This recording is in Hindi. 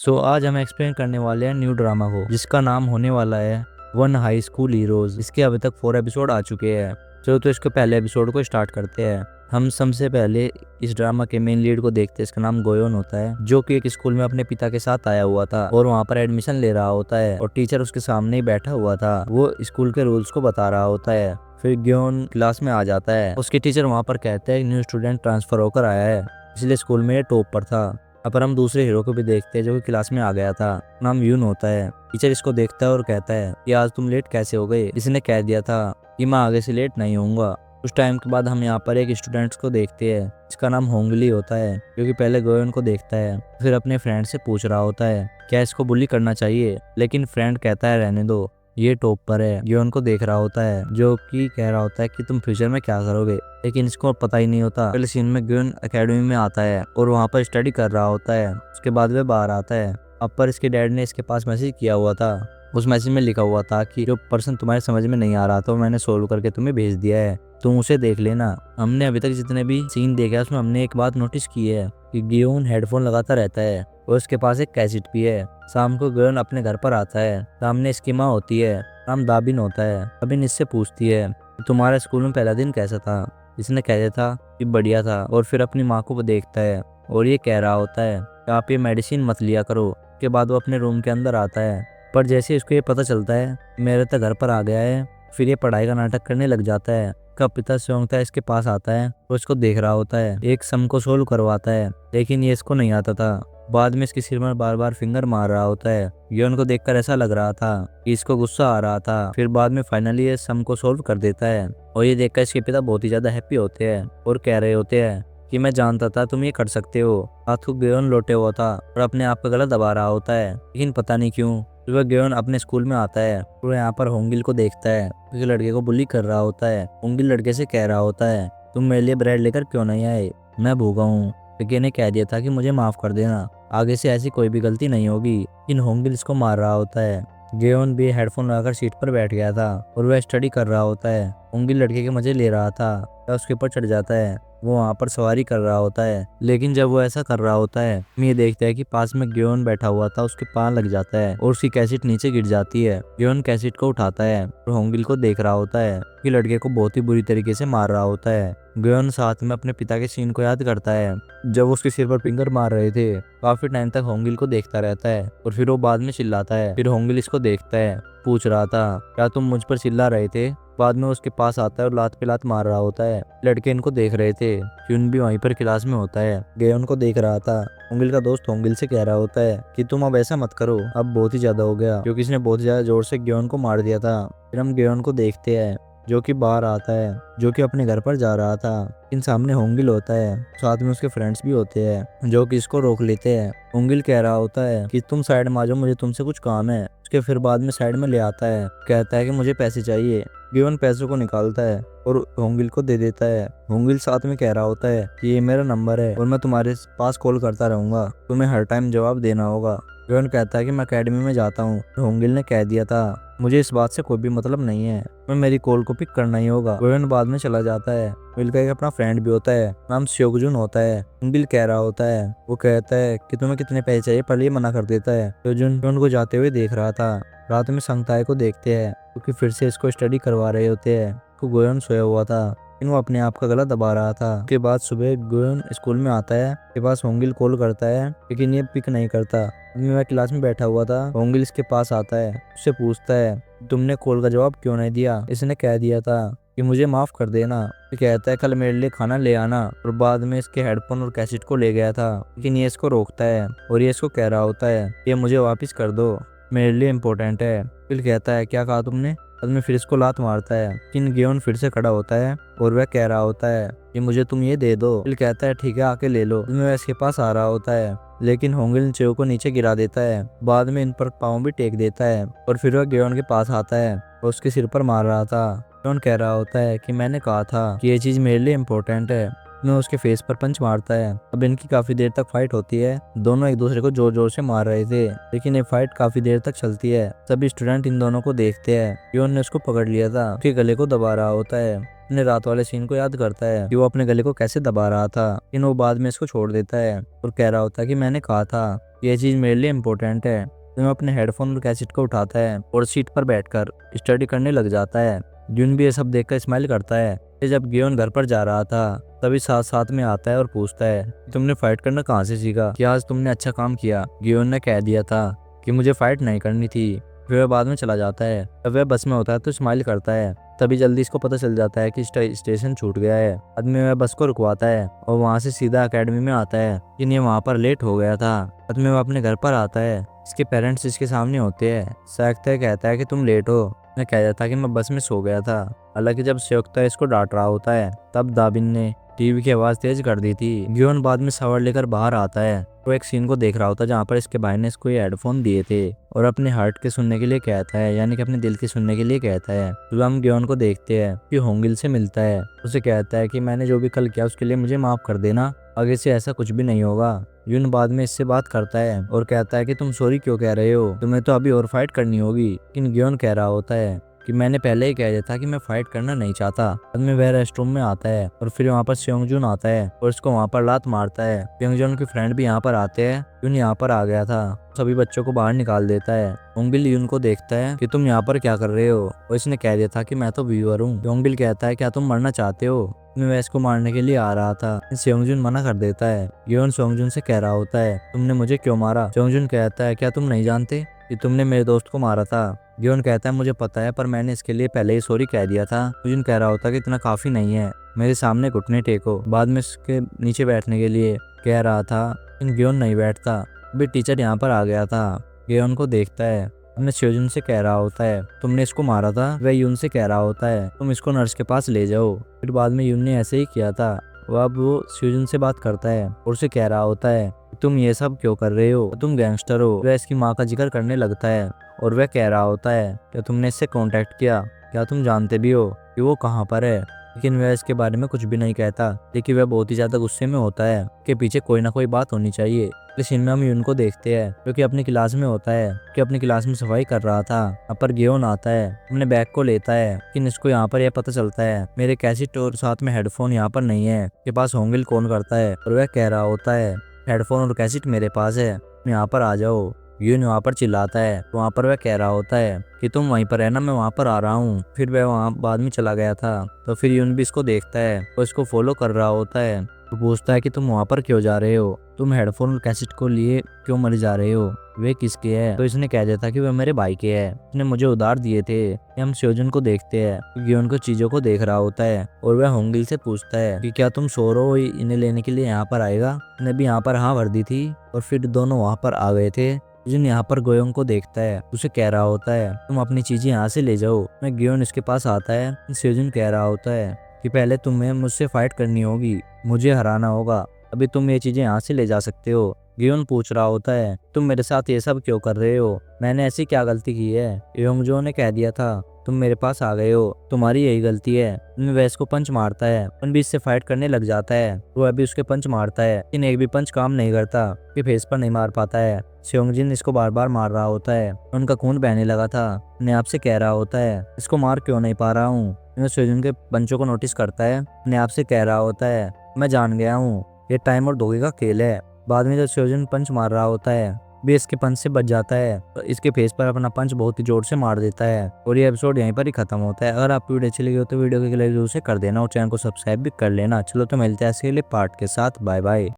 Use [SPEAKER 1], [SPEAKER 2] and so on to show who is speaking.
[SPEAKER 1] आज हम एक्सप्लेन करने वाले हैं न्यू ड्रामा को, जिसका नाम होने वाला है वन हाई स्कूल हीरोज। इसके अभी तक 4 एपिसोड आ चुके हैं। चलो तो इसके पहले एपिसोड को स्टार्ट करते हैं। हम सबसे पहले इस ड्रामा के मेन लीड को देखते हैं। इसका नाम गोयोन होता है, जो कि एक स्कूल में अपने पिता के साथ आया हुआ था और वहाँ पर एडमिशन ले रहा होता है और टीचर उसके सामने ही बैठा हुआ था। वो स्कूल के रूल्स को बता रहा होता है। फिर ग्योन क्लास में आ जाता है। उसके टीचर वहाँ पर कहते हैं न्यू स्टूडेंट ट्रांसफर होकर आया है, इसलिए स्कूल में टॉप पर था। अब पर हम दूसरे हीरो को भी देखते हैं, जो कि क्लास में आ गया था। नाम यून होता है। टीचर इसको देखता है और कहता है कि आज तुम लेट कैसे हो गए। इसने कह दिया था कि मैं आगे से लेट नहीं होऊंगा। कुछ टाइम के बाद हम यहाँ पर एक स्टूडेंट को देखते हैं, इसका नाम होंगली होता है, जो कि पहले गोयन को देखता है, फिर अपने फ्रेंड से पूछ रहा होता है क्या इसको बुली करना चाहिए, लेकिन फ्रेंड कहता है रहने दो, ये टॉप पर है। ग्योन को देख रहा होता है, जो कि कह रहा होता है कि तुम फ्यूचर में क्या करोगे, लेकिन इसको पता ही नहीं होता। पहले सीन में ग्योन एकेडमी में आता है और वहाँ पर स्टडी कर रहा होता है। उसके बाद वह बाहर आता है। अब पर इसके डैड ने इसके पास मैसेज किया हुआ था। उस मैसेज में लिखा हुआ था कि जो पर्सन तुम्हारे समझ में नहीं आ रहा था, मैंने सोल्व करके तुम्हें भेज दिया है, तुम उसे देख लेना। हमने अभी तक जितने भी सीन देखे उसमें हमने एक बात नोटिस की है कि ग्योन हेडफोन लगाता रहता है और उसके पास एक कैसेट भी है। शाम को ग्योन अपने घर पर आता है। सामने इसकी माँ होती है, नाम दाबिन होता है। दाबिन इससे पूछती है कि तुम्हारे स्कूल में पहला दिन कैसा था। इसने कह दिया था कि बढ़िया था, और फिर अपनी माँ को देखता है और ये कह रहा होता है कि आप ये मेडिसिन मत लिया करो। के बाद वो अपने रूम के अंदर आता है, पर जैसे इसको ये पता चलता है मेरे तो घर पर आ गया है, फिर ये पढ़ाई का नाटक करने लग जाता है। का पिता सोंगता है इसके पास आता है और इसको देख रहा होता है, एक सम को सोल्व करवाता है, लेकिन ये इसको नहीं आता था। बाद में इसके सिर में बार बार फिंगर मार रहा होता है। ये उनको देखकर ऐसा लग रहा था कि इसको गुस्सा आ रहा था। फिर बाद में फाइनली ये सम को सोल्व कर देता है और ये देखकर इसके पिता बहुत ही ज्यादा हैप्पी होते हैं और कह रहे होते हैं कि मैं जानता था तुम ये कर सकते हो। हाथ को ग्योन लौटे हुआ था और अपने आप का गला दबा रहा होता है, लेकिन पता नहीं क्यों सुबह ग्योन अपने स्कूल में आता है और यहाँ पर होंगिल को देखता है, क्योंकि लड़के को बुली कर रहा होता है। होंगिल लड़के से कह रहा होता है तुम मेरे लिए ब्रेड लेकर क्यों नहीं आए, मैं भूखा हूँ। लड़के ने कह दिया था कि मुझे माफ कर देना, आगे से ऐसी कोई भी गलती नहीं होगी। इन होंगिल इसको मार रहा होता है। ग्योन भी हेडफोन लगाकर सीट पर बैठ गया था और वह स्टडी कर रहा होता है। होंगिल लड़के के मजे ले रहा था। वह उसके ऊपर चढ़ जाता है, वो वहाँ पर सवारी कर रहा होता है, लेकिन जब वो ऐसा कर रहा होता है हम ये देखते हैं कि पास में ग्योन बैठा हुआ था, उसके पाँव लग जाता है और उसकी कैसेट नीचे गिर जाती है। ग्योन कैसेट को उठाता है और होंगिल को देख रहा होता है कि लड़के को बहुत ही बुरी तरीके से मार रहा होता है। ग्योन साथ में अपने पिता के सीन को याद करता है, जब उसके सिर पर फिंगर मार रहे थे। काफी टाइम तक होंगिल को देखता रहता है और फिर वो बाद में चिल्लाता है। फिर होंगिल इसको देखता है, पूछ रहा था क्या तुम मुझ पर चिल्ला रहे थे। बाद में उसके पास आता है और लात पे लात मार रहा होता है। लड़के इनको देख रहे थे। यून भी वहीं पर क्लास में होता है, ग्योन को देख रहा था। होंगिल का दोस्त होंगिल से कह रहा होता है कि तुम अब ऐसा मत करो, अब बहुत ही ज्यादा हो गया, क्योंकि इसने बहुत ज्यादा जोर से ग्योन को मार दिया था। फिर हम ग्योन को देखते हैं, जो कि बाहर आता है, जो कि अपने घर पर जा रहा था। इन सामने होंगिल होता है, साथ में उसके फ्रेंड्स भी होते हैं, जो कि इसको रोक लेते हैं। होंगिल कह रहा होता है कि तुम साइड में आ जाओ, मुझे तुमसे कुछ काम है। उसके फिर बाद में साइड में ले आता है, कहता है कि मुझे पैसे चाहिए। ग्योन पैसों को निकालता है और होंगिल को दे देता है। होंगिल साथ में कह रहा होता है कि ये मेरा नंबर है और मैं तुम्हारे पास कॉल करता रहूंगा, तुम्हें हर टाइम जवाब देना होगा। ग्योन कहता है कि मैं अकेडमी में जाता हूँ। होंगिल ने कह दिया था मुझे इस बात से कोई भी मतलब नहीं है, मैं मेरी कॉल को पिक करना ही होगा। ग्योन बाद में चला जाता है। होंगिल का एक अपना फ्रेंड भी होता है, नाम स्योगजुन होता है। होंगिल कह रहा होता है, वो कहता है कि तुम्हें कितने पैसे चाहिए, पहले ही मना कर देता है। स्योगजुन को जाते हुए देख रहा था। रात में संगताई को देखते हैं, क्योंकि फिर से इसको स्टडी करवा रहे होते हैं। तो गोयन सोया हुआ था, लेकिन वो अपने आप का गला दबा रहा था। उसके बाद सुबह गोयन स्कूल में आता है, उसके पास होंगिल कॉल करता है, लेकिन ये पिक नहीं करता। मैं क्लास में बैठा हुआ था। होंगिल इसके पास आता है, उससे पूछता है तुमने कॉल का जवाब क्यों नहीं दिया। इसने कह दिया था कि मुझे माफ कर देना। तो कहता है कल मेरे लिए खाना ले आना, और बाद में इसके हेडफोन और कैसेट को ले गया था, लेकिन ये इसको रोकता है और ये इसको कह रहा होता है ये मुझे वापस कर दो, मेरे लिए इम्पोर्टेंट है। फिर कहता है क्या कहा तुमने। बाद में फिर इसको लात मारता है, लेकिन ग्योन फिर से खड़ा होता है और वह कह रहा होता है कि मुझे तुम ये दे दो। फिर कहता है ठीक है आके ले लो। वह इसके पास आ रहा होता है, लेकिन होंगिल चेव को नीचे गिरा देता है। बाद में इन पर पाँव भी टेक देता है और फिर वह ग्योन के पास आता है और उसके सिर पर मार रहा था। ग्योन कह रहा होता है कि मैंने कहा था कि ये चीज मेरे लिए इम्पोर्टेंट है। मैं उसके फेस पर पंच मारता है। अब इनकी काफी देर तक फाइट होती है। दोनों एक दूसरे को जोर जोर से मार रहे थे, लेकिन ये फाइट काफी देर तक चलती है। सभी स्टूडेंट इन दोनों को देखते हैं। ग्योन ने उसको पकड़ लिया था, उसके गले को दबा रहा होता है। अपने रात वाले सीन को याद करता है कि वो अपने गले को कैसे दबा रहा था, लेकिन वो बाद में इसको छोड़ देता है और कह रहा होता है कि मैंने कहा था ये चीज़ मेरे लिए इम्पोर्टेंट है। तो मैं अपने हेडफोन और कैसेट को उठाता है और सीट पर बैठकर स्टडी करने लग जाता है। जुन भी ये सब देखकर स्माइल करता है। फिर जब गियोन घर पर जा रहा था तभी साथ साथ में आता है और पूछता है तुमने फाइट करना कहाँ से सीखा, क्या आज तुमने अच्छा काम किया। गियोन ने कह दिया था कि मुझे फाइट नहीं करनी थी। फिर वह बाद में चला जाता है। जब वह बस में होता है तो स्माइल करता है। तभी जल्दी इसको पता चल जाता है कि स्टेशन छूट गया है। आदमी वह बस को रुकवाता है और वहाँ से सीधा एकेडमी में आता है, लेकिन ये वहाँ पर लेट हो गया था। आदमी वह अपने घर पर आता है। इसके पेरेंट्स इसके सामने होते हैं। सयुक्ता कहता है कि तुम लेट हो। मैं कह देता कि मैं बस में सो गया था। हालांकि जब सयुक्ता इसको डांट रहा होता है तब दाबिन ने टीवी की आवाज तेज कर दी थी। गियोन बाद में शावर लेकर बाहर आता है। वो एक सीन को देख रहा होता है जहाँ पर इसके भाई ने इसको ये हेडफोन दिए थे और अपने हार्ट के सुनने के लिए कहता है, यानी कि अपने दिल के सुनने के लिए कहता है। तो हम गियोन को देखते हैं कि होंगिल से मिलता है। उसे कहता है कि मैंने जो भी कल किया उसके लिए मुझे माफ कर देना, आगे से ऐसा कुछ भी नहीं होगा। यून बाद में इससे बात करता है और कहता है कि तुम सॉरी क्यों कह रहे हो, तुम्हें तो अभी और फाइट करनी होगी। लेकिन गियोन कह रहा होता है कि मैंने पहले ही कह दिया था कि मैं फाइट करना नहीं चाहता। बाद में वह रेस्ट रूम में आता है और फिर वहाँ पर सेयोंगजुन आता है और उसको वहाँ पर लात मारता है। सेयोंगजुन के फ्रेंड भी यहाँ पर आते हैं। यून यहाँ पर आ गया था, सभी बच्चों को बाहर निकाल देता है। योंगबिल यून को देखता है कि तुम यहाँ पर क्या कर रहे हो और इसने कह दिया था कि मैं तो व्यूअर हूँ। योंगबिल कहता है क्या तुम मरना चाहते हो, मैं वैस को मारने के लिए आ रहा था। सेयोंगजुन मना कर देता है। गियोन सेयोंगजुन से कह रहा होता है तुमने मुझे क्यों मारा। सेयोंगजुन कहता है क्या तुम नहीं जानते कि तुमने मेरे दोस्त को मारा था। गियोन कहता है मुझे पता है, पर मैंने इसके लिए पहले ही सॉरी कह दिया था। सेयोंगजुन कह रहा होता है कि इतना काफी नहीं है, मेरे सामने घुटने टेको। बाद में इसके नीचे बैठने के लिए कह रहा था लेकिन गियोन नहीं बैठता। अभी टीचर यहाँ पर आ गया था। गियोन को देखता है, अपने सेयोंगजुन से कह रहा होता है तुमने इसको मारा था। वह यून से कह रहा होता है तुम इसको नर्स के पास ले जाओ। फिर बाद में यून ने ऐसे ही किया था। अब वो सेयोंगजुन से बात करता है और उसे कह रहा होता है तुम ये सब क्यों कर रहे हो, तुम गैंगस्टर हो। वह इसकी माँ का जिक्र करने लगता है और वह कह रहा होता है क्या तुमने इससे कांटेक्ट किया, क्या तुम जानते भी हो कि वो कहाँ पर है। लेकिन वह इसके बारे में कुछ भी नहीं कहता। लेकिन वह बहुत ही ज्यादा गुस्से में होता है कि पीछे कोई ना कोई बात होनी चाहिए। इस सीन में हम यून को देखते हैं जो कि अपनी क्लास में होता है, कि अपनी क्लास में सफाई कर रहा था। यहाँ पर गियोन आता है, अपने बैग को लेता है। लेकिन इसको यहाँ पर यह पता चलता है मेरे कैसेट और साथ में हेडफोन यहाँ पर नहीं है। के पास होंगिल कौन करता है और वह कह रहा होता है हेडफोन और कैसेट मेरे पास है, यहाँ पर आ जाओ। यून वहाँ पर चिल्लाता है तो वहाँ पर वह कह रहा होता है कि तुम वहीं पर है ना, मैं वहाँ पर आ रहा हूँ। फिर वह वहाँ बाद में चला गया था। तो फिर यून भी इसको देखता है और इसको फॉलो कर रहा होता है। तो पूछता है कि तुम वहाँ पर क्यों जा रहे हो, तुम हेडफोन और कैसेट को लिए क्यों मर जा रहे हो, वे किसके है। तो इसने कह दिया था कि वे मेरे भाई के है, उसने मुझे उधार दिए थे। हम सेयोंगजुन को देखते हैं, गियोन को चीजों को देख रहा होता है और वह होंगिल से पूछता है कि क्या तुम सोरो इन्हें लेने के लिए यहाँ पर आएगा। उसने भी यहाँ पर हाँ भर दी थी और फिर दोनों वहाँ पर आ गए थे। जिन यहाँ पर गोयोंग को देखता है, उसे कह रहा होता है तुम अपनी चीजें यहाँ से ले जाओ। मैं गियोन इसके पास आता है। सेयोंगजुन कह रहा होता है कि पहले तुम्हें मुझसे फाइट करनी होगी, मुझे हराना होगा, अभी तुम ये चीजें यहाँ से ले जा सकते हो। गियोन पूछ रहा होता है तुम मेरे साथ ये सब क्यों कर रहे हो, मैंने ऐसी क्या गलती की है। योंगजो ने कह दिया था तुम मेरे पास आ गए हो, तुम्हारी यही गलती है। वैस को पंच मारता है, उन भी इससे फाइट करने लग जाता है। वो अभी उसके पंच मारता है लेकिन एक भी पंच काम नहीं करता, कि फेस पर नहीं मार पाता है। सेयोंगजिन इसको बार बार मार रहा होता है, उनका खून बहने लगा था। अपने आप से कह रहा होता है इसको मार क्यों नहीं पा रहा हूँ। सेयोंगजुन के पंचों को नोटिस करता है, अपने आप से कह रहा होता है मैं जान गया हूँ ये टाइम और धोखे का खेल है। बाद में जब सेयोंगजुन पंच मार रहा होता है भी इसके पंच से बच जाता है, तो इसके फेस पर अपना पंच बहुत ही जोर से मार देता है और ये एपिसोड यहीं पर ही खत्म होता है। अगर आपको वीडियो अच्छी लगी हो तो वीडियो को लाइक जरूर से कर देना और चैनल को सब्सक्राइब भी कर लेना। चलो तो मिलते हैं ऐसे पार्ट के साथ, बाय बाय।